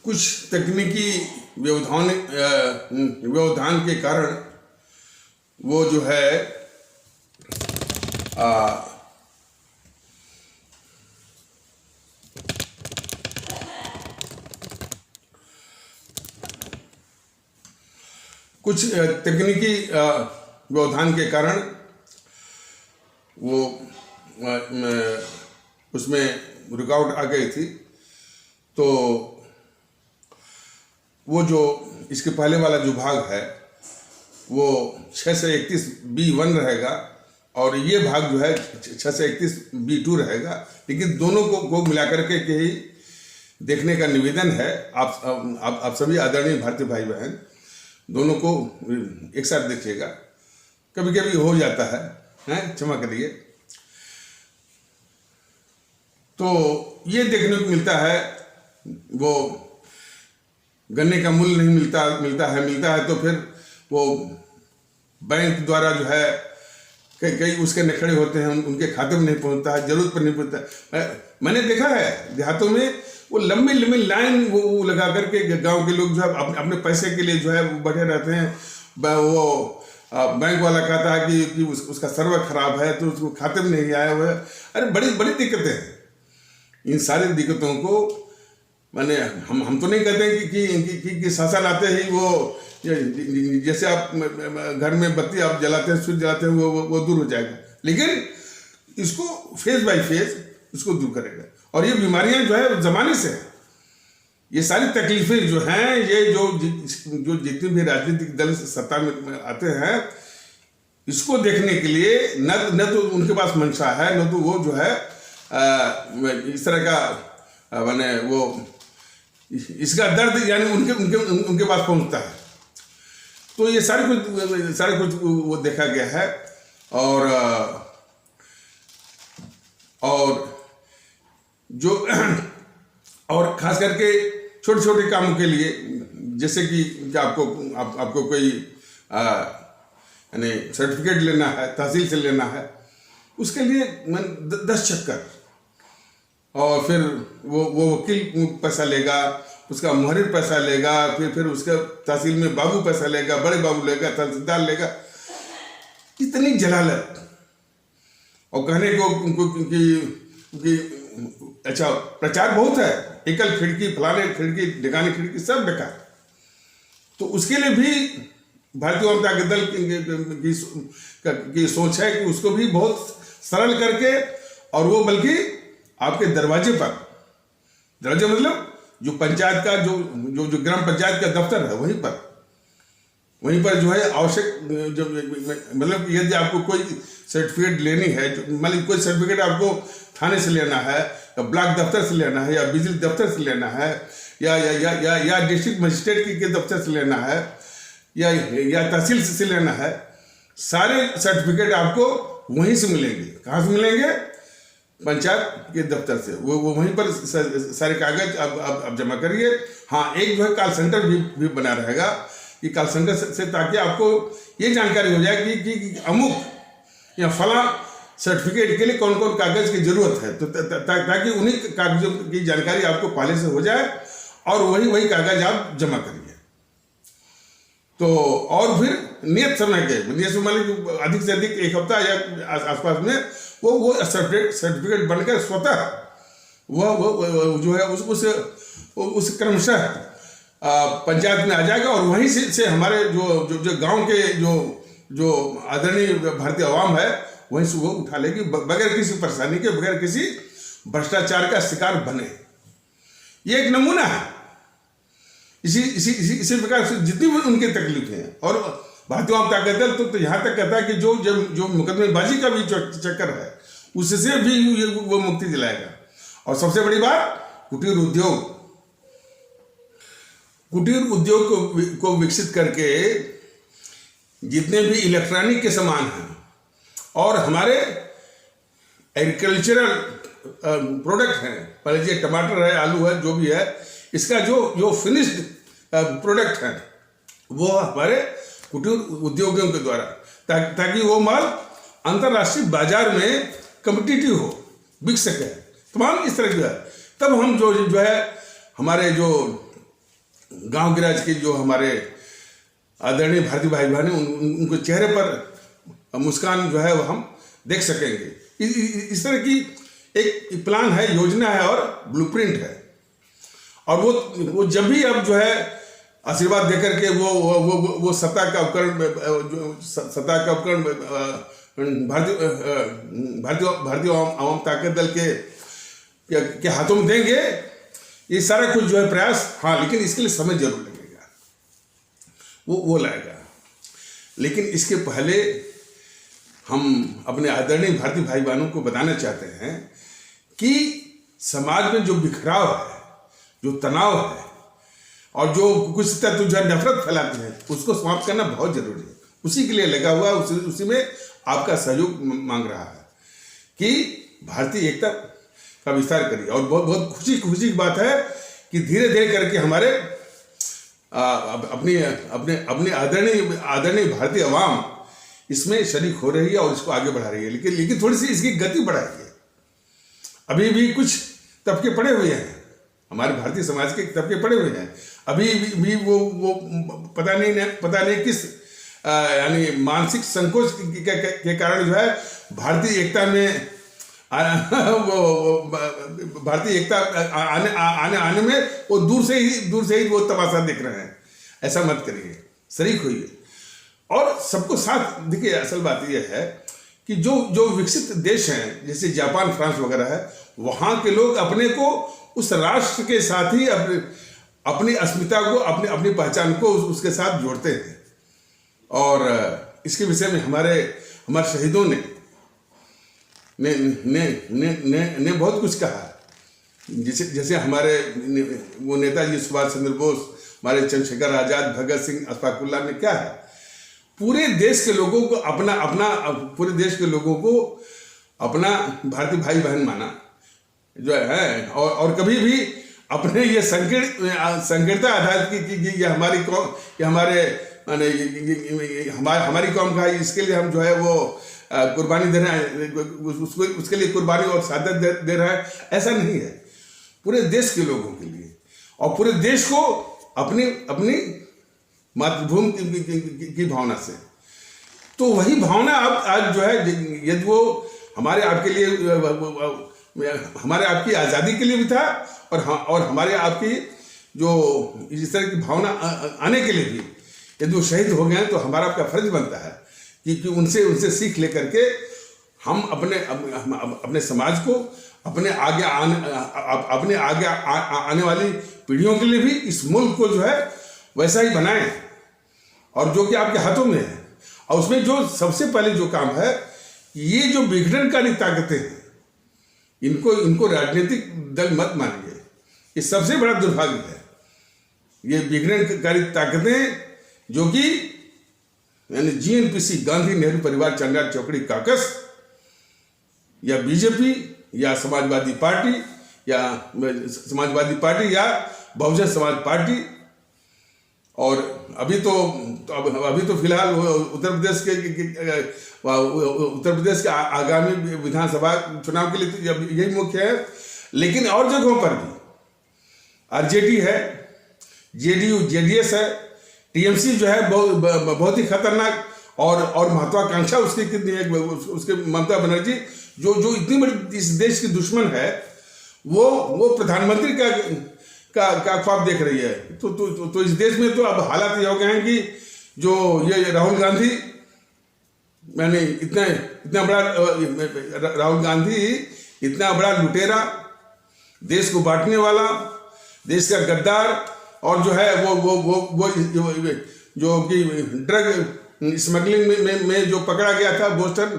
कुछ तकनीकी व्यवधान के कारण वो जो है कुछ तकनीकी व्यवधान के कारण वो उसमें रुकावट आ गई थी। तो वो जो इसके पहले वाला जो भाग है वो 6 से 31 B1 रहेगा और ये भाग जो है 6 से 31 B2 रहेगा। लेकिन दोनों को मिला करके ही देखने का निवेदन है। आप सभी आदरणीय भारतीय भाई बहन दोनों को एक साथ देखिएगा। कभी कभी हो जाता है, क्षमा करिए। तो ये देखने को मिलता है वो गन्ने का मूल्य नहीं मिलता है तो फिर वो बैंक द्वारा जो है कई उसके नखड़े होते हैं, उनके खाते में नहीं पहुंचता है, जरूरत पर नहीं पहुंचता है। मैंने देखा है देहातों में वो लंबी लंबी लाइन वो लगा करके गांव के लोग जो है अपने पैसे के लिए जो है वो बैठे रहते हैं। वो बैंक वाला कहता है कि उसका सर्वर खराब है तो उसको खाते में नहीं आया हुआ है। अरे बड़ी बड़ी दिक्कतें हैं। इन सारी दिक्कतों को मैंने हम तो नहीं कहते कि शासन आते ही वो जैसे आप घर में बत्ती आप जलाते हैं, स्विच जलाते हैं, वो दूर हो जाएगा। लेकिन इसको फेज बाय फेज इसको दूर करेगा। और ये बीमारियां जो है जमाने से हैं। ये सारी तकलीफें जो हैं, ये जो जितने भी राजनीतिक दल सत्ता में आते हैं, इसको देखने के लिए न तो उनके पास मंशा है, न तो वो जो है इस तरह का माने वो इसका दर्द यानी उनके पास पहुंचता है। तो ये सारे कुछ वो देखा गया है। और जो और खास करके छोटे छोटे कामों के लिए, जैसे कि आपको कोई यानी सर्टिफिकेट लेना है, तहसील से लेना है, उसके लिए 10 चक्कर, और फिर वो वकील पैसा लेगा, उसका मुहर्रिर पैसा लेगा, फिर उसका तहसील में बाबू पैसा लेगा, बड़े बाबू लेगा, तहसीलदार लेगा। इतनी जलालत और कहने को कि अच्छा प्रचार बहुत है, एकल खिड़की, फलाने खिड़की, ढिकाने खिड़की, सब बेकार। तो उसके लिए भी भारतीय जनता दल की सोच है कि उसको भी बहुत सरल करके, और वो बल्कि आपके दरवाजे मतलब जो पंचायत का जो ग्राम पंचायत का दफ्तर है वहीं पर जो है आवश्यक मतलब यदि आपको कोई सर्टिफिकेट लेनी है, मतलब कोई सर्टिफिकेट आपको थाने से लेना है, या ब्लॉक दफ्तर से लेना है, या बिजली दफ्तर से लेना है, या डिस्ट्रिक्ट मजिस्ट्रेट के दफ्तर से लेना है, या तहसील से लेना है, सारे सर्टिफिकेट आपको वहीं से मिलेंगे। कहाँ से मिलेंगे? पंचायत के दफ्तर से। वो वहीं पर सारे कागज आप जमा करिए। हाँ, एक जो है कॉल सेंटर भी बना रहेगा कि कॉल सेंटर से ताकि आपको ये जानकारी हो जाए कि अमुक या फला सर्टिफिकेट के लिए कौन कौन कागज की जरूरत है, तो ताकि उन्हीं कागजों की जानकारी आपको पहले से हो जाए और वही कागज आप जमा करिए। तो और फिर नियत समय अधिक से अधिक 1 हफ्ता या आसपास में वो सर्टिफिकेट बनकर स्वतः वो जो है उस क्रमशः पंचायत में आ जाएगा, और वहीं से हमारे जो गांव के जो आदरणीय भारतीय आवाम है वहीं से वो उठा लेगी, बगैर किसी परेशानी के, बगैर किसी भ्रष्टाचार का शिकार बने। ये एक नमूना है। इसी प्रकार से जितनी भी उनकी तकलीफें हैं। और भारतीय जनता दल तो यहाँ तक कहता है कि जो मुकदमेबाजी का भी चक्कर है उससे भी वो मुक्ति दिलाएगा। और सबसे बड़ी बात, कुटीर उद्योग को विकसित करके जितने भी इलेक्ट्रॉनिक के सामान हैं और हमारे एग्रीकल्चरल प्रोडक्ट हैं, मान लीजिए टमाटर है, आलू है, जो भी है, इसका जो फिनिश्ड प्रोडक्ट है वो हमारे कुटीर उद्योगों के द्वारा, ताकि वो माल अंतर्राष्ट्रीय बाजार में कम्पिटिटिव हो, बिक सके, तमाम इस तरह की है। तब हम जो है हमारे जो गांव गिराज के जो हमारे आदरणीय भारतीय भाई बहन हैं, उनको चेहरे पर मुस्कान जो है वो हम देख सकेंगे। इस तरह की एक प्लान है, योजना है और ब्लूप्रिंट है। और वो जब भी अब जो है आशीर्वाद देकर के वो सत्ता का उपकरण भारतीय आवाम ताकत दल के हाथों में देंगे, ये सारा कुछ जो है प्रयास, हाँ, लेकिन इसके लिए समय जरूर लगेगा, वो लाएगा। लेकिन इसके पहले हम अपने आदरणीय भारतीय भाई बहनों को बताना चाहते हैं कि समाज में जो बिखराव है, जो तनाव है और जो कुछ तत्व जो नफरत फैलाते हैं, उसको समाप्त करना बहुत जरूरी है। उसी के लिए लगा हुआ, उसी में आपका सहयोग मांग रहा है कि भारतीय एकता का विस्तार करिए। और बहुत खुशी की बात है कि धीरे धीरे करके हमारे अपने आदरणीय भारतीय अवाम इसमें शरीक हो रही है और इसको आगे बढ़ा रही है। लेकिन थोड़ी सी इसकी गति बढ़ाइए। अभी भी कुछ तबके पड़े हुए हैं, हमारे भारतीय समाज के तबके पड़े हुए हैं। अभी भी वो पता नहीं किस यानी मानसिक संकोच के कारण जो है भारतीय एकता में भारतीय एकता आने में वो दूर से ही वो तमाशा देख रहे हैं। ऐसा मत करिए, शरीक होइए और सबको साथ। देखिए, असल बात यह है कि जो विकसित देश हैं जैसे जापान, फ्रांस वगैरह है, वहाँ के लोग अपने को उस राष्ट्र के साथ ही अपनी अस्मिता को, अपनी पहचान को उसके साथ जोड़ते हैं। और इसके विषय में हमारे शहीदों ने बहुत कुछ कहा। जैसे हमारे वो नेताजी सुभाष चंद्र बोस, हमारे चंद्रशेखर आजाद, भगत सिंह, अशफाक उल्लाह ने क्या है, पूरे देश के लोगों को अपना भारतीय भाई बहन माना जो है। और कभी भी अपने ये संकीर्णता आधारित की ये हमारी कौम, ये हमारी कौम का, इसके लिए हम जो है वो कुर्बानी दे रहे हैं, उसके लिए कुर्बानी और शहादत दे रहा है, ऐसा नहीं है। पूरे देश के लोगों के लिए और पूरे देश को अपनी मातृभूमि की भावना से। तो वही भावना अब आज जो है, यदि वो हमारे आपके लिए, हमारे आपकी आज़ादी के लिए भी था और हमारे आपकी जो इस तरह की भावना आने के लिए भी, यदि वो शहीद हो गए हैं तो हमारा आपका फर्ज बनता है कि उनसे सीख लेकर के हम अपने समाज को, अपने आगे आने वाली पीढ़ियों के लिए भी इस मुल्क को जो है वैसा ही बनाएं, और जो कि आपके हाथों में है। और उसमें जो सबसे पहले जो काम है, ये जो विघटनकारी ताकतें हैं, इनको राजनीतिक दल मत मानिए। ये सबसे बड़ा दुर्भाग्य है। ये विघटनकारी ताकतें जो कि यानी जीएनपीसी, गांधी नेहरू परिवार चंद्रा चौकड़ी काकस, या बीजेपी या समाजवादी पार्टी या बहुजन समाज पार्टी, और अभी तो फिलहाल उत्तर प्रदेश के आगामी विधानसभा चुनाव के लिए तो यही मुख्य है। लेकिन और जगहों पर भी आरजेडी है, जेडीयू, जेडीएस है, टीएमसी जो है बहुत ही खतरनाक और महत्वाकांक्षा उसकी कितनी है, उसके ममता बनर्जी जो इतनी बड़ी इस देश की दुश्मन है, वो प्रधानमंत्री का ख्वाब देख रही है। तो इस देश में तो अब हालात ये हो गए हैं कि जो ये राहुल गांधी, मैंने इतना बड़ा राहुल गांधी इतना बड़ा लुटेरा, देश को बांटने वाला, देश का गद्दार, और जो है वो जो कि ड्रग स्मगलिंग में जो पकड़ा गया था बोस्टन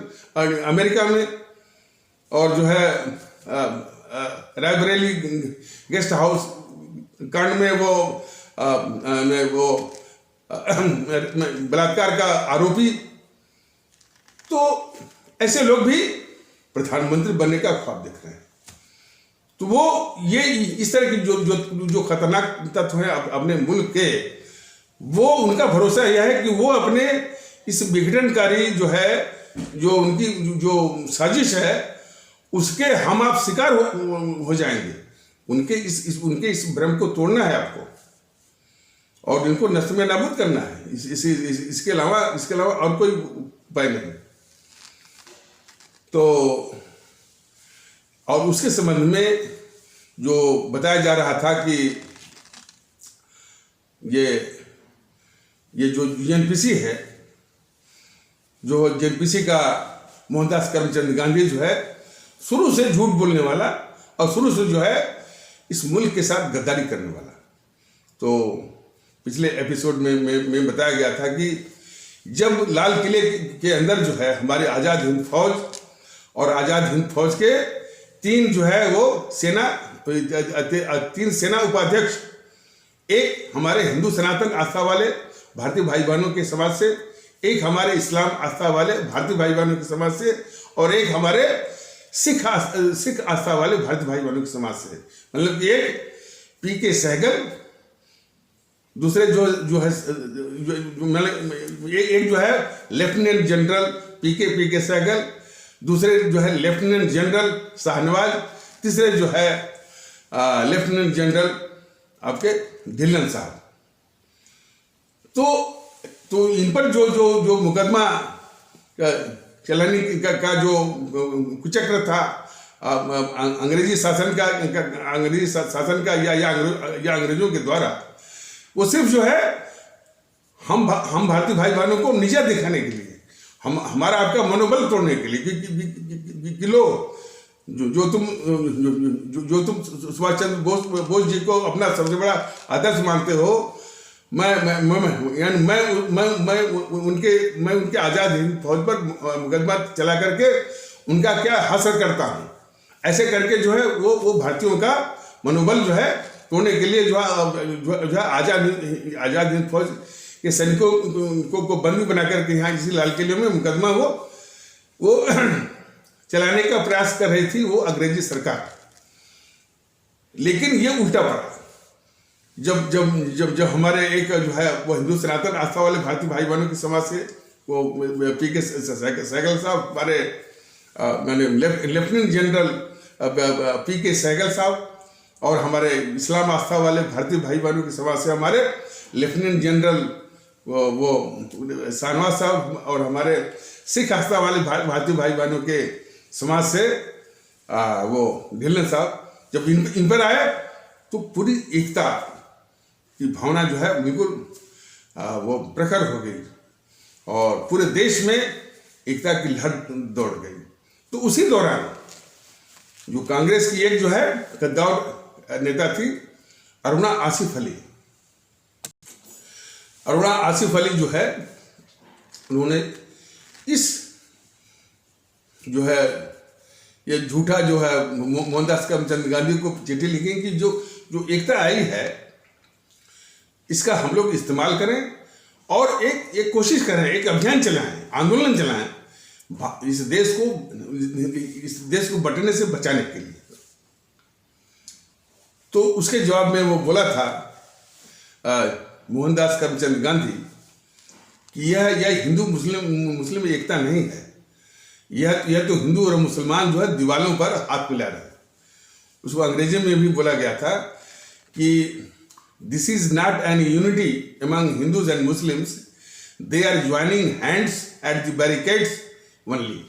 अमेरिका में, और जो है रायबरेली गेस्ट हाउस कांड में वो बलात्कार का आरोपी। तो ऐसे लोग भी प्रधानमंत्री बनने का ख्वाब देख रहे हैं। तो वो ये इस तरह की जो खतरनाक तत्व हैं अपने मुल्क के, वो उनका भरोसा यह है कि वो अपने इस विघटनकारी जो है, जो उनकी जो साजिश है, उसके हम आप शिकार हो जाएंगे। उनके इस भ्रम को तोड़ना है आपको। और इनको नष्ट में नाबूद करना है। इसके अलावा और कोई उपाय नहीं। तो और उसके संबंध में जो बताया जा रहा था कि ये जो जेएनपीसी है, जो जेएनपीसी का मोहनदास करमचंद गांधी जो है शुरू से झूठ बोलने वाला और शुरू से जो है इस मुल्क के साथ गद्दारी करने वाला। तो पिछले एपिसोड में बताया गया था कि जब लाल किले के अंदर जो है हमारे आज़ाद हिंद फौज और आज़ाद हिंद फौज के तीन जो है वो तीन सेना उपाध्यक्ष, एक हमारे हिंदू सनातन आस्था वाले भारतीय भाई बहनों के समाज से, एक हमारे इस्लाम आस्था वाले भारतीय भाई बहनों के समाज से, और एक हमारे सिख आस्था वाले भारतीय भाई बहनों के समाज से। मतलब कि एक पीके सहगल, दूसरे जो है एक जो है लेफ्टिनेंट जनरल पीके सहगल, दूसरे जो है लेफ्टिनेंट जनरल शाहनवाज, तीसरे जो है लेफ्टिनेंट जनरल आपके ढिल्लन साहब। तो इन पर जो मुकदमा चलाने का जो कुचक्र था अंग्रेजी शासन का या अंग्रेजों के द्वारा, वो सिर्फ जो है हम भारतीय भाई बहनों को नीचा दिखाने के लिए, हमारा आपका मनोबल तोड़ने के लिए कि लो जो तुम सुभाष चंद्र बोस जी को अपना सबसे बड़ा आदर्श मानते हो, मैं उनके आज़ाद हिंद फौज पर मुकदमा चला करके उनका क्या हासिल करता हूँ। ऐसे करके जो है वो भारतीयों का मनोबल जो है तोड़ने के लिए जो है आज़ाद हिंद फौज के सैनिकों को बंदी बना करके यहाँ इसी लाल किले में मुकदमा वो चलाने का प्रयास कर रही थी वो अंग्रेजी सरकार। लेकिन ये उल्टा पड़ा। जब हमारे एक जो है वो हिंदू सनातन आस्था वाले भारतीय भाई बहनों के समाज से वो पीके सहगल साहब, हमारे मैंने लेफ्टिनेंट जनरल पीके सहगल साहब, और हमारे इस्लाम आस्था वाले भारतीय भाई बहनों के समाज से हमारे लेफ्टिनेंट जनरल वो शाहनवाज साहब, और हमारे सिख आस्था वाले भारतीय भाई बहनों के समाज से वो ढिल्लन साहब, जब इन पर आए तो पूरी एकता की भावना जो है बिल्कुल वो प्रखर हो गई और पूरे देश में एकता की लहर दौड़ गई। तो उसी दौरान जो कांग्रेस की एक जो है गद्दार नेता थी अरुणा आसिफ अली जो है, उन्होंने इस जो है ये झूठा जो है मोहनदास करमचंद गांधी को चिट्ठी लिखी कि जो एकता आई है इसका हम लोग इस्तेमाल करें और एक कोशिश करें, एक अभियान चलाएं, आंदोलन चलाएं इस देश को बंटने से बचाने के लिए। तो उसके जवाब में वो बोला था मोहनदास करमचंद गांधी कि यह हिंदू मुस्लिम एकता नहीं है, यह तो हिंदू और मुसलमान जो है दीवालों पर हाथ मिला रहे। उसको अंग्रेजी में भी बोला गया था कि this is not an unity among Hindus and Muslims, they are joining hands at the barricades only.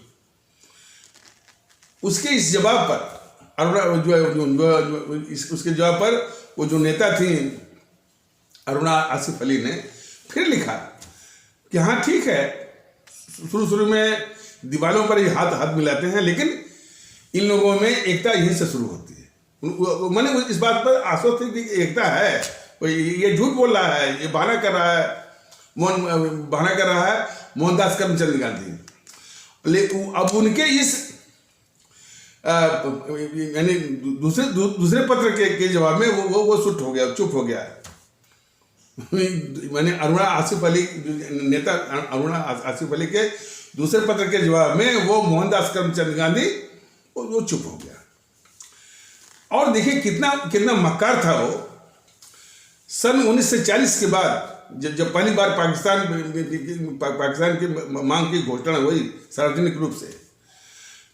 उसके इस जवाब पर उसके जवाब पर वो जो नेता थी अरुणा आसिफ अली ने फिर लिखा कि हाँ ठीक है, शुरू में दीवालों पर ही हाथ मिलाते हैं, लेकिन इन लोगों में एकता यहीं से शुरू होती है। मैंने इस बात पर आश्वस्त थी कि एकता है, ये झूठ बोल रहा है, ये बहाना कर रहा है मोहनदास करमचंद गांधी। लेकिन अब उनके इस यानी दूसरे पत्र के जवाब में वो चुप हो गया। मैंने अरुणा आसिफ अली नेता अरुणा आसिफ अली के दूसरे पत्र के जवाब में वो मोहनदास करमचंद गांधी वो चुप हो गया। और देखिए कितना मक्कार था वो। सन 1940 के बाद जब पहली बार पाकिस्तान की मांग की घोषणा हुई सार्वजनिक रूप से,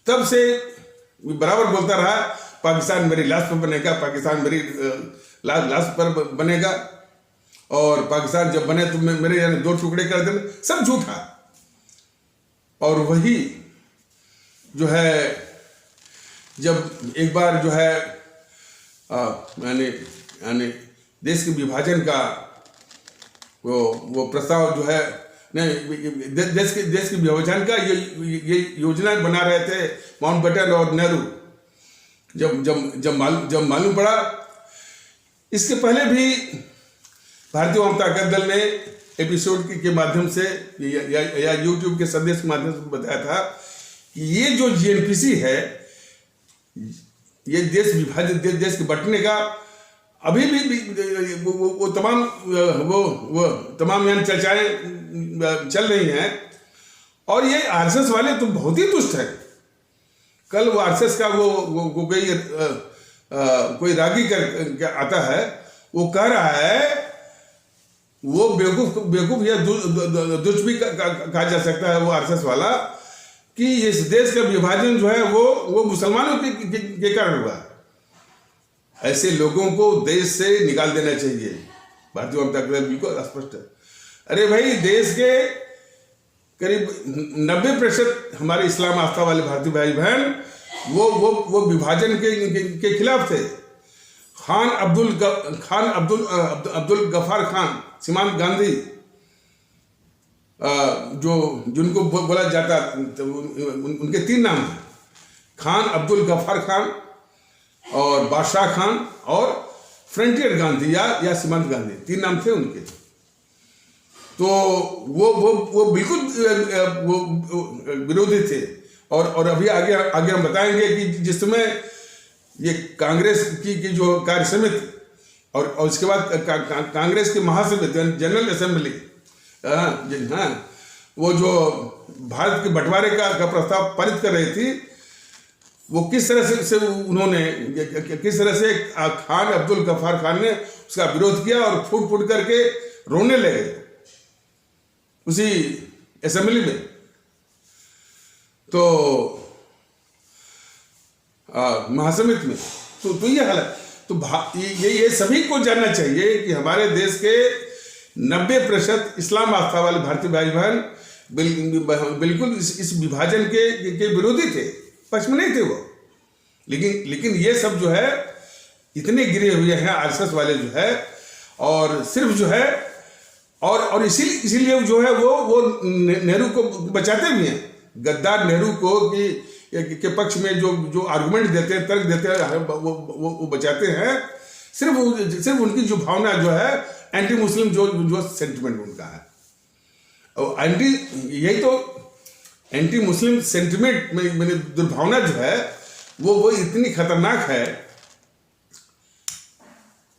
तब से बराबर बोलता रहा पाकिस्तान मेरी लाश पर बनेगा, पाकिस्तान मेरी लाश पर बनेगा। और पाकिस्तान जब बने तो मेरे यानी 2 टुकड़े कर देने, सब झूठा। और वही जो है जब एक बार जो है यानी देश के विभाजन का वो प्रस्ताव जो है नहीं, देश के विभाजन का ये योजना बना रहे थे माउंटबेटन और नेहरू। जब मालूम पड़ा, इसके पहले भी भारतीय जनता दल ने एपिसोड के माध्यम से या यूट्यूब के संदेश के माध्यम से बताया था कि ये जो जीएनपीसी है, ये देश विभाजन देश के बंटने का अभी भी वो तमाम यानी चर्चाएं चल रही हैं। और ये आरएसएस वाले तो बहुत ही दुष्ट है। कल वो आरएसएस का वो कोई रागी कर आता है, वो कह रहा है, वो बेवकूफ या दुष्ट भी कहा जा सकता है वो आरएसएस वाला, कि इस देश का विभाजन जो है वो मुसलमानों के कारण हुआ। ऐसे लोगों को देश से निकाल देना चाहिए। भारतीय जनता दल बिल्कुल स्पष्ट है। अरे भाई, देश के करीब 90% हमारे इस्लाम आस्था वाले भारतीय भाई बहन वो विभाजन के खिलाफ थे। खान अब्दुल गफ्फार खान, सीमांत गांधी, जिनको बोला जाता, उनके 3 नाम हैं, खान अब्दुल गफ्फार खान और बादशाह खान और फ्रंटियर गांधी या सीमांत गांधी, 3 नाम थे उनके। तो वो बिल्कुल विरोधी थे। और अभी आगे हम बताएंगे कि जिस समय ये कांग्रेस की जो कार्य समिति और उसके बाद कांग्रेस की महासमिति जनरल असेंबली, हाँ, वो जो भारत के बंटवारे का प्रस्ताव पारित कर रही थी, वो किस तरह से उन्होंने किस तरह से खान अब्दुल गफ्फार खान ने उसका विरोध किया और फूट करके रोने लगे उसी असेंबली में। तो महासमिति में तो ये हालत, तो ये सभी को जानना चाहिए कि हमारे देश के 90% इस्लाम आस्था वाले भारतीय भाई बहन बिल्कुल इस विभाजन के विरोधी थे, पक्ष में नहीं थे वो। लेकिन ये सब जो है इतने गिरे हुए हैं आरएसएस वाले जो है, और सिर्फ जो है और इसीलिए जो है वो नेहरू को बचाते भी हैं, गद्दार नेहरू को के पक्ष में जो आर्गुमेंट देते हैं, तर्क देते हैं, वो बचाते हैं। सिर्फ उनकी जो भावना जो है एंटी मुस्लिम जो सेंटिमेंट उनका है, और यही तो एंटी मुस्लिम सेंटिमेंट में दुर्भावना जो है वो इतनी खतरनाक है।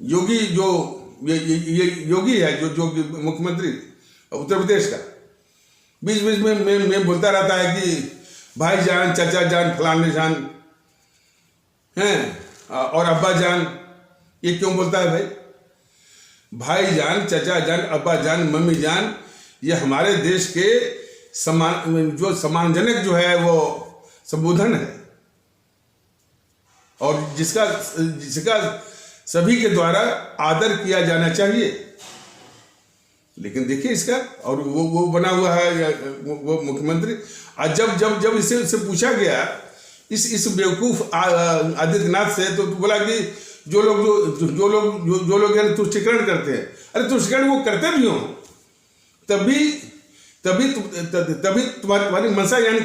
योगी ये योगी है जो मुख्यमंत्री उत्तर प्रदेश का, बीच में बोलता रहता है कि भाईजान, चाचा जान, फलाने जान हैं और अब्बा जान। ये क्यों बोलता है भाई? भाईजान, चाचा जान, अब्बा जान, मम्मी जान, ये हमारे देश के सम्मानजनक जो है वो संबोधन है, और जिसका सभी के द्वारा आदर किया जाना चाहिए। लेकिन देखिए इसका, और वो बना हुआ है वो मुख्यमंत्री। आज जब इससे पूछा गया इस बेवकूफ आदित्यनाथ से, तो बोला कि जो लोग यानी तुष्टिकरण करते हैं, अरे तुष्टिकरण वो करते भी हों, तभी तुम्हारी मनसा यानी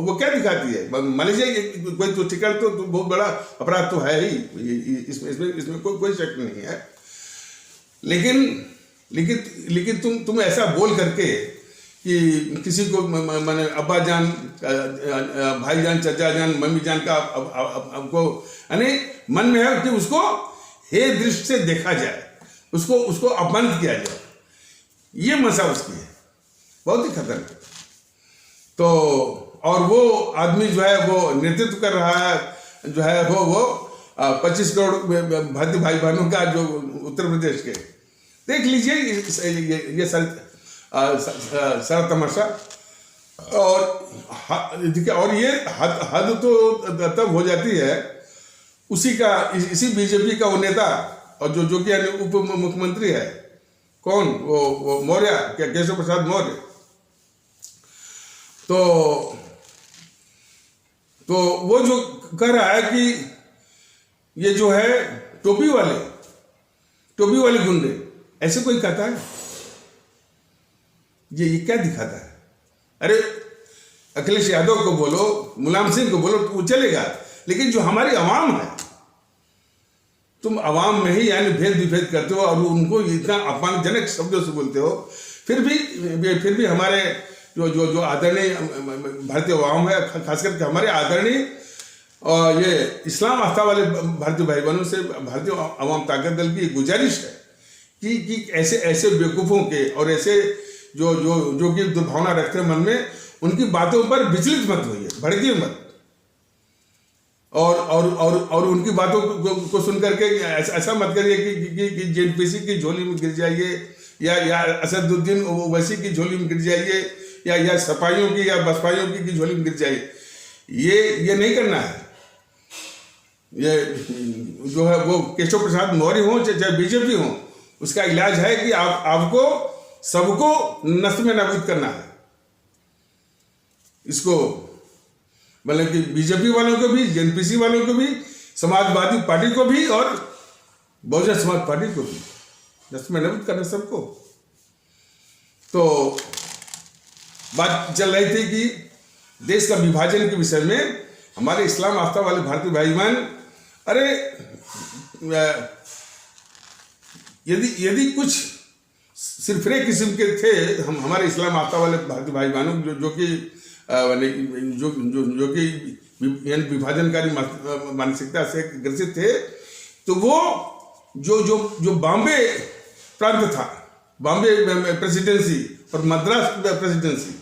वो क्या दिखाती है? मान लीजिए कोई तुष्टिकरण तो बहुत बड़ा अपराध तो है ही, इसमें कोई शक नहीं है। लेकिन तुम ऐसा बोल करके कि किसी को माने अब्बा जान, भाई जान, चाचा जान, मम्मी जान का आपको यानी मन में है कि उसको हे दृष्टि से देखा जाए, उसको अपमानित किया जाए, ये मनसा उसकी है, बहुत ही खतरनाक। तो और वो आदमी जो है वो नेतृत्व कर रहा है, जो है वो 25 करोड़ भारतीय भाई बहनों का, जो उत्तर प्रदेश के, देख लीजिए ये सारा तमाशा। और ये हद तो तब हो जाती है, इसी बीजेपी का वो नेता और जो कि यानी उप मुख्यमंत्री है, कौन, वो मौर्य, क्या केशव प्रसाद मौर्य। तो वो जो कह रहा है कि ये जो है टोपी वाले गुंडे, ऐसे कोई कहता है? ये क्या दिखाता है? अरे अखिलेश यादव को बोलो, मुलायम सिंह को बोलो, तो वो चलेगा, लेकिन जो हमारी आवाम है, तुम आवाम में ही यानी भेद विभेद करते हो और उनको इतना अपमानजनक शब्दों से बोलते हो। फिर भी हमारे जो आदरणीय भारतीय आवाम है, खास करके हमारे आदरणीय और ये इस्लाम आस्था वाले भारतीय भाई बहनों से भारतीय आवाम ताकत दल की गुजारिश है कि ऐसे बेवकूफ़ों के और ऐसे जो कि दुर्भावना रखते हैं मन में, उनकी बातों पर विचलित मत होइए, भड़किए मत। और उनकी बातों को सुन करके ऐसा मत करिए कि जेएनपीसी की झोली में गिर जाइए या असदुद्दीन ओवैसी की झोली में गिर जाइए या सपाइयों की या बसपाइयों की झोली में गिर जाइए। ये नहीं करना है। ये जो है वो केशव प्रसाद मौर्य हो चाहे बीजेपी हो, उसका इलाज है कि आपको सबको नष्ट में नाबूद करना है। इसको मतलब कि बीजेपी वालों को भी, जेएनपीसी वालों को भी, समाजवादी पार्टी को भी और बहुजन समाज पार्टी को भी नष्ट में नाबूद करना सबको। तो बात चल रही थी कि देश का विभाजन के विषय में हमारे इस्लाम आस्था वाले भारतीय भाई बहन, अरे यदि कुछ सिरफिरे किस्म के थे हमारे इस्लाम आस्था वाले भारतीय भाई बहनों जो कि विभाजनकारी मानसिकता से ग्रसित थे, तो वो जो बॉम्बे प्रांत था, बॉम्बे प्रेसिडेंसी और मद्रास प्रेसिडेंसी,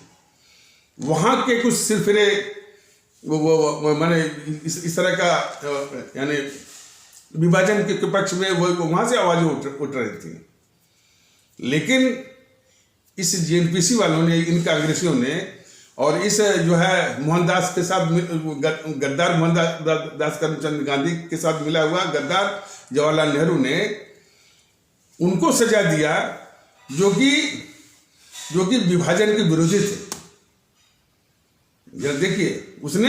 वहाँ के कुछ सिरफिरे वो माने इस तरह का यानी विभाजन के पक्ष में वो वहाँ से आवाज़ें उठ रही थी। लेकिन इस जेएनपीसी वालों ने, इन कांग्रेसियों ने और इस जो है मोहनदास के साथ गद्दार मोहनदास करमचंद गांधी के साथ मिला हुआ गद्दार जवाहरलाल नेहरू ने उनको सजा दिया जो कि विभाजन के विरोधी थे। देखिए, उसने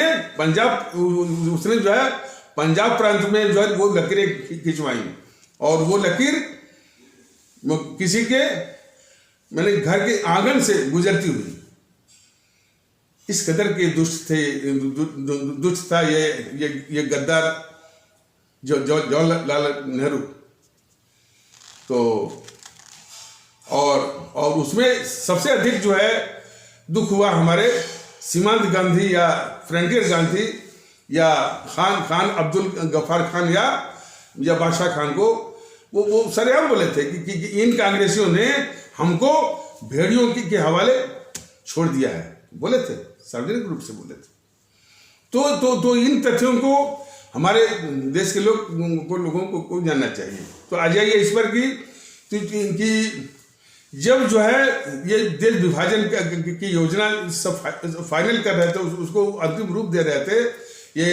जो है पंजाब प्रांत में जो है वो लकीरें खिंचवाई और वो लकीर किसी के मैंने घर के आंगन से गुजरती हुई। इस कदर के दुष्ट था ये गद्दार जवाहरलाल नेहरू। तो और उसमें सबसे अधिक जो है दुख हुआ हमारे सीमांत गांधी या फ्रंटियर गांधी या खान अब्दुल गफ्फार खान या बादशाह खान को। वो सरेआम बोले थे कि इन कांग्रेसियों ने हमको भेड़ियों के हवाले छोड़ दिया है, बोले थे, सार्वजनिक रूप से बोले थे। तो इन तथ्यों को हमारे देश के लोगों को जानना चाहिए। तो आ जाइए इस पर कि जब जो है ये देश विभाजन की योजना सब फाइनल कर रहे थे, उसको अंतिम रूप दे रहे थे, ये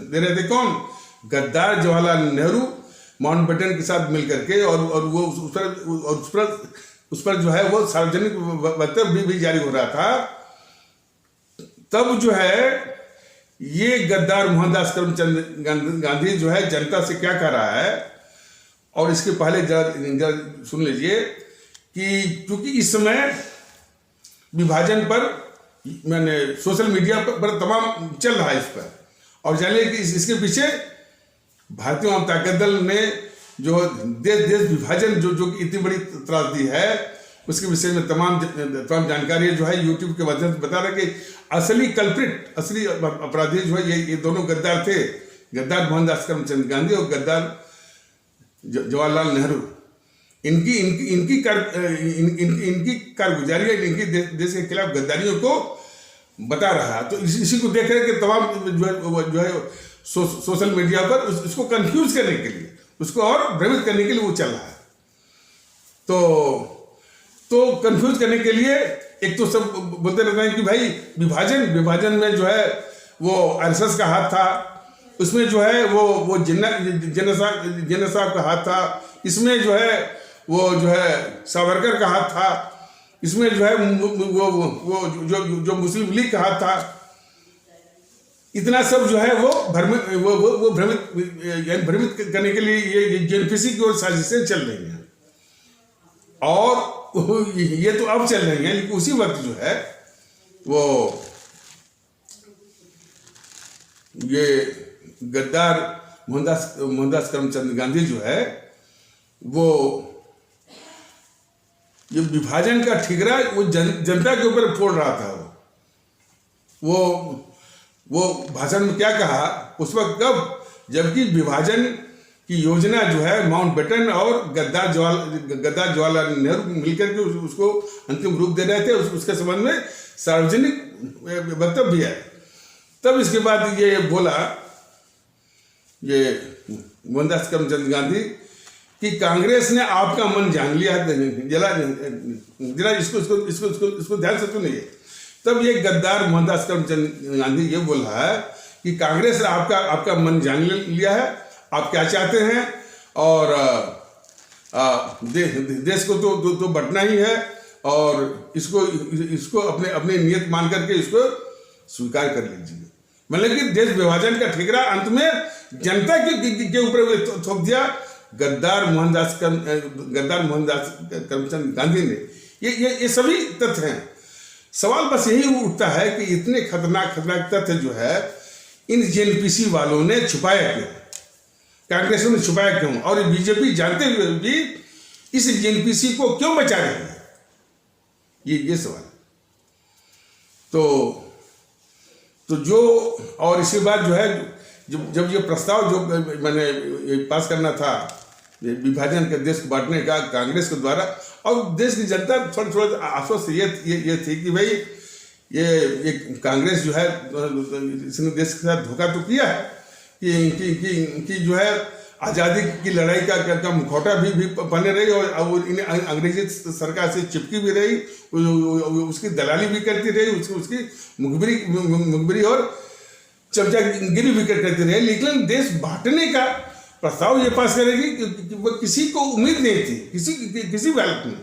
दे रहे थे कौन? गद्दार जवाहरलाल नेहरू माउंटबेटन के साथ मिलकर के और वो उस पर जो है वो सार्वजनिक वक्तव्य भी जारी हो रहा था। तब जो है ये गद्दार मोहनदास करमचंद गांधी जो है जनता से क्या कह रहा है, और इसके पहले जरा सुन लीजिए कि क्योंकि इस समय विभाजन पर मैंने सोशल मीडिया पर तमाम चल रहा है इस पर, और जानिए कि इसके पीछे भारतीय जनता दल ने जो देश विभाजन जो कि इतनी बड़ी त्रासदी है उसके विषय में तमाम जानकारी जो है यूट्यूब के माध्यम से बता रहे कि असली कल्प्रिट, असली अपराधी जो है ये दोनों गद्दार थे, गद्दार मोहनदास करमचंद गांधी और गद्दार जवाहरलाल नेहरू। इनकी कारगुजारी, इनकी देश के खिलाफ गद्दारियों को बता रहा है। तो इसी को देख रहे कि तमाम जो है सोशल मीडिया पर उसको कंफ्यूज करने के लिए, उसको और भ्रमित करने के लिए वो चल रहा है। तो कंफ्यूज करने के लिए एक तो सब बोलते रहते हैं कि भाई विभाजन में जो है वो आरएसएस का हाथ था, उसमें जो है वो जिन्ना साहब का हाथ था, इसमें जो है वो जो है सावरकर का हाथ था, इसमें जो है वो जो मुस्लिम लीग का हाथ था। इतना सब जो है वो भ्रमित करने के लिए ये जेएनपीसी की ओर साजिशें चल रही हैं, और ये तो अब चल रही हैं, लेकिन उसी वक्त जो है वो ये गद्दार मोहनदास करमचंद गांधी जो है वो ये विभाजन का ठिकरा वो जनता के ऊपर फोड़ रहा था। वो भाषण में क्या कहा उस वक्त, कब, जबकि विभाजन की योजना जो है माउंटबेटन और गद्दार जवाहरलाल नेहरू मिलकर के उसको अंतिम रूप दे रहे थे। उसके संबंध में सार्वजनिक वक्तव्य है। तब इसके बाद ये बोला ये मोहनदास करमचंद गांधी कि कांग्रेस ने आपका मन जान लिया है, जरा इसको ध्यान से सुनिए। तब ये गद्दार मोहनदास करमचंद गांधी ये बोल रहा है कि कांग्रेस ने आपका मन जान लिया है, आप क्या चाहते हैं, और देश को तो बंटना ही है, और इसको अपने नियत मान करके इसको स्वीकार कर लीजिए। मतलब कि देश विभाजन का ठिकरा अंत में जनता के ऊपर थोप दिया गद्दार मोहनदास करमचंद गांधी ने। ये सभी तथ्य हैं। सवाल बस यही उठता है कि इतने खतरनाक तथ्य जो है इन जेएनपीसी वालों ने छुपाया क्यों, कांग्रेस ने छुपाया क्यों, और बीजेपी जानते हुए भी इस जेएनपीसी को क्यों बचा रही है, ये सवाल। तो जो, और इसके बाद जो है जब ये प्रस्ताव जो मैंने पास करना था विभाजन के देश को बांटने का कांग्रेस के द्वारा, और देश की जनता थोड़ा आश्वस्त ये थी कि भाई ये कांग्रेस जो है इसने देश के साथ धोखा तो किया है कि जो है आज़ादी की लड़ाई का मुखौटा भी पहने रही, और इन्हें अंग्रेजी सरकार से चिपकी भी रही, उसकी दलाली भी करती रही, उसकी मुखबिरी और चमचागिरी भी करती रही। लेकिन देश बांटने का प्रस्ताव ये पास करेगी कि वो किसी को उम्मीद नहीं थी किसी भी हालत में,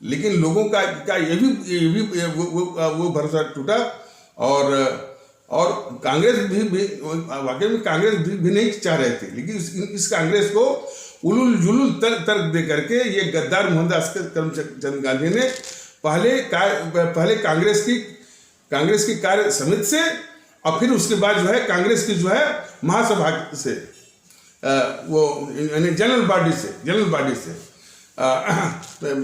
लेकिन लोगों का ये भी वो भरोसा टूटा, और कांग्रेस भी वाकई में कांग्रेस भी नहीं चाह रहे थे। लेकिन इस कांग्रेस को उलूल जुलूल तर्क दे करके ये गद्दार मोहनदास करमचंद गांधी ने पहले कांग्रेस की कार्य समिति से, और फिर उसके बाद जो है कांग्रेस की जो है महासभा से, वो जनरल बॉडी से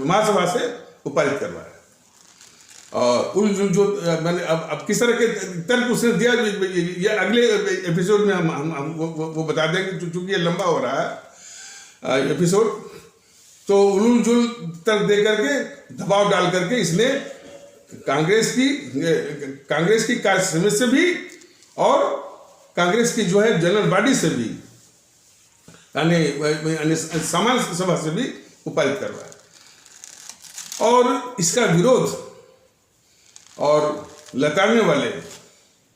महासभा से वो पारित करवाया। और जो मैंने अब किस तरह के तर्क उसने दिया ये अगले एपिसोड में हम वो बता देंगे, चूंकि ये लंबा हो रहा है एपिसोड। तो उलूल जुल तर्क दे करके दबाव डाल करके इसने कांग्रेस की कार्य समिति से भी और कांग्रेस की जो है जनरल बॉडी से भी, यानी सामान्य सभा से भी पारित करवाया। और इसका विरोध और लताड़ने वाले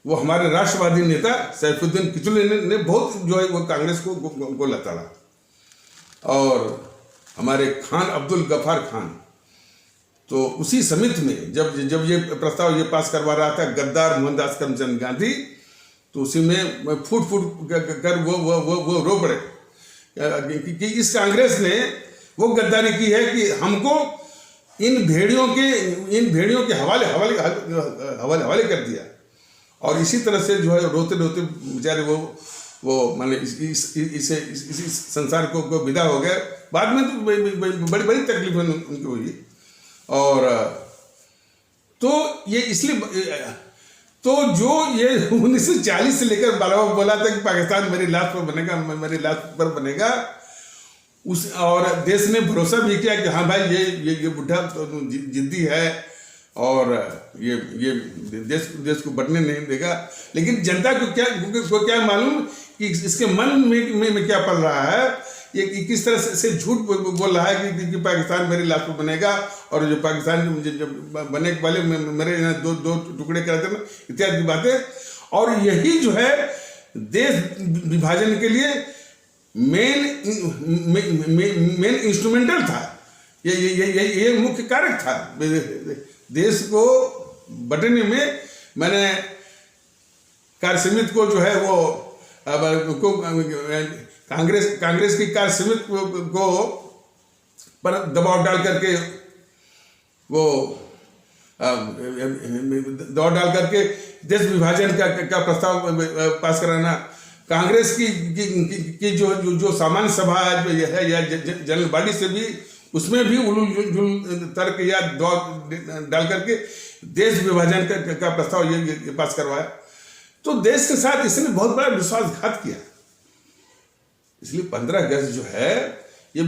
वो हमारे राष्ट्रवादी नेता सैफुद्दीन किचलू ने बहुत जो है वो कांग्रेस को लताड़ा, और हमारे खान अब्दुल गफ्फार खान तो उसी समिति में जब ये प्रस्ताव ये पास करवा रहा था गद्दार मोहनदास करमचंद गांधी, तो उसी में फूट कर वो रो पड़े कि इस कांग्रेस ने वो गद्दारी की है कि हमको इन भेड़ियों के हवाले कर दिया। और इसी तरह से जो है रोते रोते बेचारे वो माने इसी संसार को विदा हो गए। बाद में तो बड़ी तकलीफ उनकी हुई। और तो ये इसलिए तो जो ये 1940 से लेकर बालावा बोला था कि पाकिस्तान मेरी लाश पर बनेगा, उस और देश ने भरोसा भी किया कि हाँ भाई ये बुढ़ा जिद्दी है और ये देश को बढ़ने नहीं देगा। लेकिन जनता को क्या मालूम कि इसके मन में क्या पल रहा है, ये किस तरह से झूठ बोल रहा है कि पाकिस्तान मेरी लाश पर बनेगा, और जो पाकिस्तान बनने के वाले मेरे दो टुकड़े कर देना इत्यादि बातें। और यही जो है देश विभाजन के लिए मेन इंस्ट्रूमेंटल था। ये मुख्य कारक था देश को बंटने में। मैंने कार्य समिति को जो है वो कांग्रेस की कार्य समिति को पर दबाव डाल करके देश विभाजन का प्रस्ताव पास कराना, कांग्रेस की जो सामान्य सभा है या जनरल बॉडी से भी उसमें भी उलूल तर्क या दबाव डाल करके देश विभाजन का प्रस्ताव ये पास करवाया। तो देश के साथ इसने बहुत बड़ा विश्वासघात किया। इसलिए 15 अगस्त जो है ये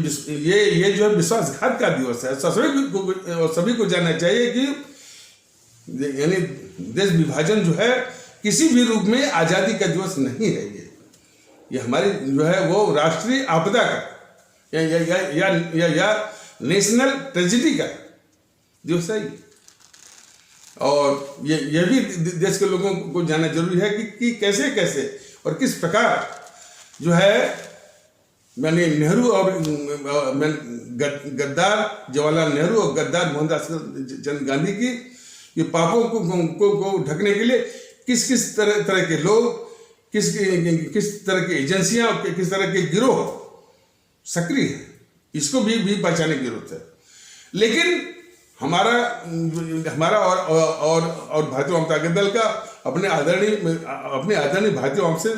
जो है विश्वासघात का दिवस है। सभी को जानना चाहिए कि यानी देश विभाजन जो है किसी भी रूप में आजादी का दिवस नहीं है। ये हमारी जो है वो राष्ट्रीय आपदा का या नेशनल ट्रेजेडी का दिवस है। और ये भी देश के लोगों को जानना जरूरी है कि कैसे कैसे और किस प्रकार जो है मैंने नेहरू और गद्दार जवाहरलाल नेहरू और गद्दार मोहनदास करमचंद गांधी की ये पापों को ढकने के लिए किस तरह के लोग, किस तरह की एजेंसियां, किस तरह के गिरोह सक्रिय है, इसको भी पहचानने की जरूरत है। लेकिन हमारा और भारतीय वामपंथी दल का अपने आदरणीय भारतीय वाम से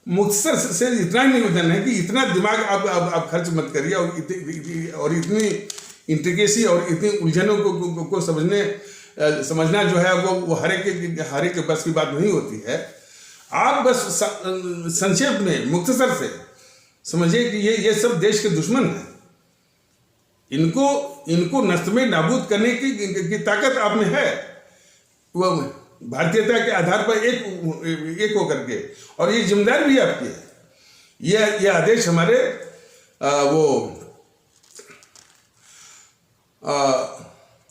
मुख्तसर से इतना ही निवेदन है कि इतना दिमाग आप खर्च मत करिए और इतनी इंट्रिकेसी और इतनी उलझनों को समझना जो है वो हर एक के बस की बात नहीं होती है। आप बस संक्षेप में मुख्तसर से समझिए कि ये सब देश के दुश्मन हैं। इनको नष्ट में नाबूद करने की ताकत आप में है, वो भारतीयता के आधार पर एक होकर के, और ये जिम्मेदारी भी आपकी है। ये आदेश हमारे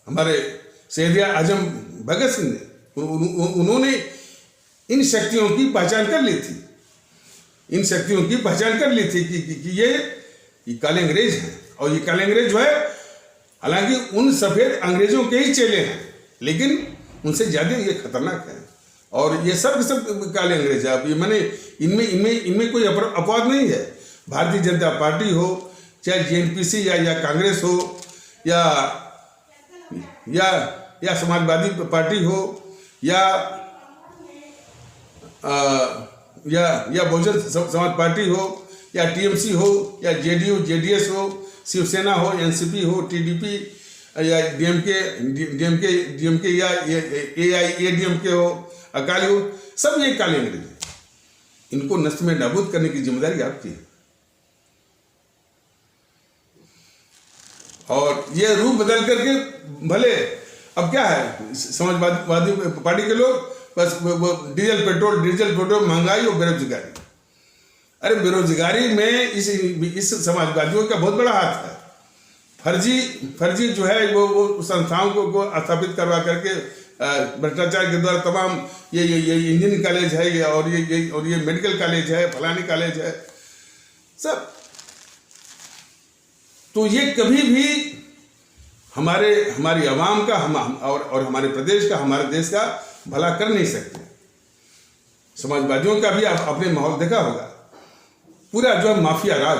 हमारे शहीद आजम भगत सिंह ने उन्होंने इन शक्तियों की पहचान कर ली थी। इन शक्तियों की पहचान कर ली थी कि ये काले अंग्रेज हैं। और ये काले अंग्रेज जो है हालांकि उन सफेद अंग्रेजों के ही चेले हैं, लेकिन उनसे ज्यादा ये खतरनाक है। और ये सब काले अंग्रेज है। ये मैंने इनमें कोई अपवाद नहीं है। भारतीय जनता पार्टी हो, चाहे जेएनपीसी या कांग्रेस हो या समाजवादी पार्टी हो या बहुजन समाज पार्टी हो या टीएमसी हो या जेडीयू जेडीएस हो, शिवसेना हो, एनसीपी हो, टीडीपी या डीएमके या एआईएडीएमके हो, अकाली हो, सब ये काले अंग्रेज हैं। इनको नष्ट में नाबूद करने की जिम्मेदारी आपकी है। और ये रूप बदल करके भले अब क्या है, समाजवादी पार्टी के लोग बस डीजल पेट्रोल महंगाई और बेरोजगारी। अरे बेरोजगारी में इस समाजवादियों का बहुत बड़ा हाथ है। फर्जी जो है वो संस्थाओं को स्थापित करवा करके भ्रष्टाचार के द्वारा तमाम ये इंजीनियरिंग कॉलेज है और ये मेडिकल कॉलेज है, फलानी कॉलेज है सब। तो ये कभी भी हमारी आवाम का और हमारे प्रदेश का, हमारे देश का भला कर नहीं सकते। समाजवादियों का भी आपने माहौल देखा होगा। पूरा जो है माफिया राज,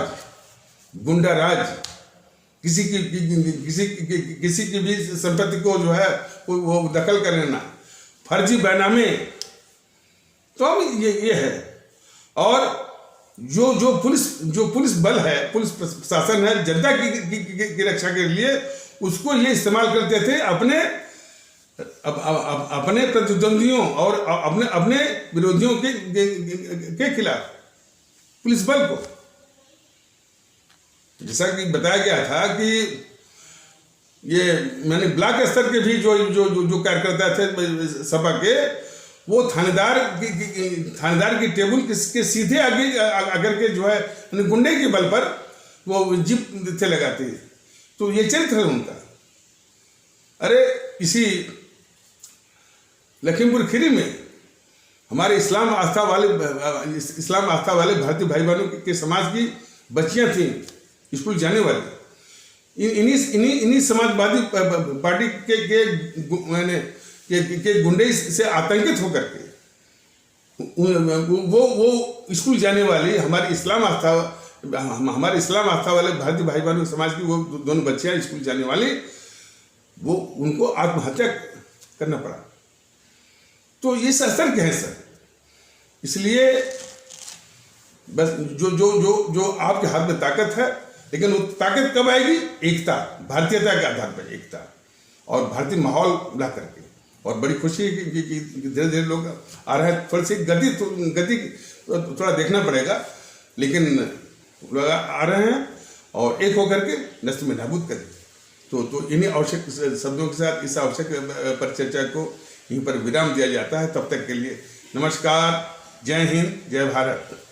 गुंडा राज, किसी की भी संपत्ति को जो है वो दखल कर लेना, फर्जी बैनामे, तो अब ये है। और जो पुलिस बल है, पुलिस प्रशासन है जनता की रक्षा के लिए, उसको ये इस्तेमाल करते थे अपने प्रतिद्वंदियों और अपने विरोधियों के खिलाफ, पुलिस बल को। जैसा कि बताया गया था कि ये मैंने ब्लॉक स्तर के भी जो कार्यकर्ता थे सपा के, वो थानेदार की टेबल के सीधे आगे आकर के जो है गुंडे के बल पर वो जीप थे लगाते। तो ये चरित्र है उनका। अरे इसी लखीमपुर खीरी में हमारे इस्लाम आस्था वाले भारतीय भाई बहनों के समाज की बच्चियां थीं स्कूल जाने वाली, इन्हीं समाजवादी पार्टी के गुंडे से आतंकित होकर के वो स्कूल जाने वाली हमारे इस्लाम आस्था वाले भारतीय भाई बहनों समाज की वो दोनों बच्चियां स्कूल जाने वाली, वो उनको आत्महत्या करना पड़ा। तो ये असर क्या है सर? इसलिए बस जो आपके हाथ में ताकत है, लेकिन वो ताकत कब आएगी? एकता, भारतीयता के आधार पर एकता और भारतीय माहौल ला करके। और बड़ी खुशी है कि धीरे धीरे लोग आ रहे हैं। थोड़ी सी गति थोड़ा देखना पड़ेगा, लेकिन लोग आ रहे हैं और एक होकर के नस्ल में नाबूद करें। तो इन्हीं आवश्यक शब्दों के साथ इस आवश्यक परिचर्चा को यहीं पर विराम दिया जाता है। तब तक के लिए नमस्कार, जय हिंद, जय भारत।